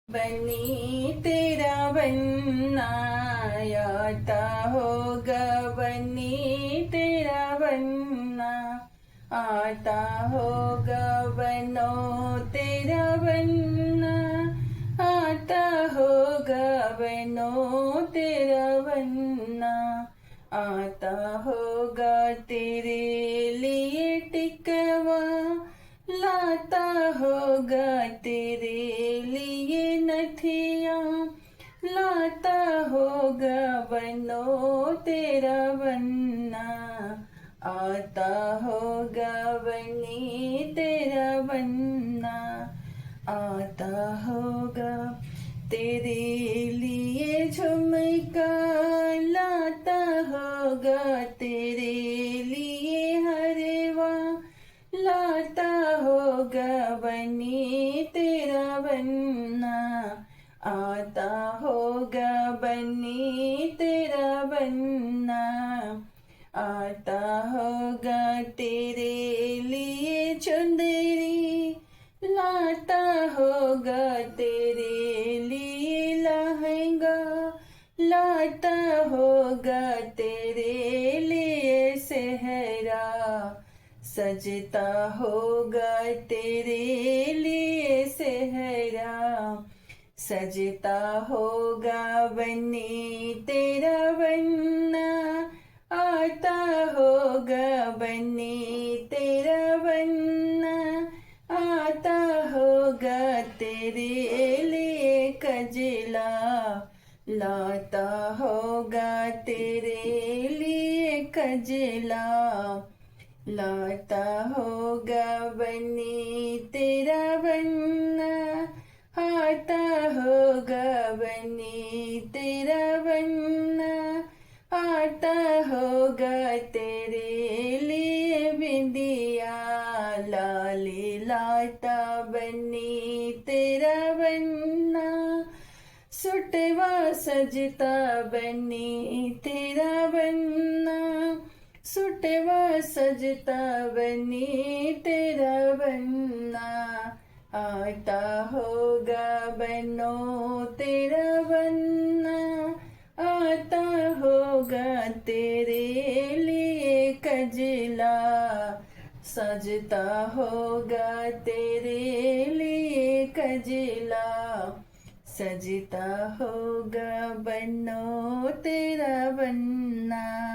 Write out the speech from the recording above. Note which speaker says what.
Speaker 1: बनी तेरा बनना आता होगा, बनी तेरा बनना आता होगा, बनो तेरा बनना आता होगा, बनो तेरा बनना आता होगा, तेरे लिए टिकवा लाता होगा, तेरे लिए नथिया लाता होगा, बनो तेरा बनना आता होगा, बनी तेरा बनना आता होगा, तेरे लिए झुमका लाता होगा, तेरे लिए हरवा लाता होगा, बनी तेरा बनना आता होगा, बनी तेरा बनना आता होगा, तेरे लिए चुंदरी लाता होगा, तेरे लिए लहंगा लाता होगा, तेरे लिए सेहरा सजता होगा, तेरे लिए सेहरा सजता होगा, बनी तेरा बनना आता होगा, बनी तेरा बनना आता होगा, तेरे लिए कजला लाता होगा, तेरे लिए कजला लाता होगा, बनी तेरा बनना आता होगा, बनी तेरा बनना आता होगा, तेरे लिए बिंदिया लाली लाता, बनी तेरा बनना सुटवा सजता, बनी तेरा बनना सुटवा सजता, बनी तेरा बनना आता होगा, बनो तेरा बनना आता होगा, तेरे लिए कजला सजता होगा, तेरे लिए कजला सजता होगा, बनो तेरा बनना।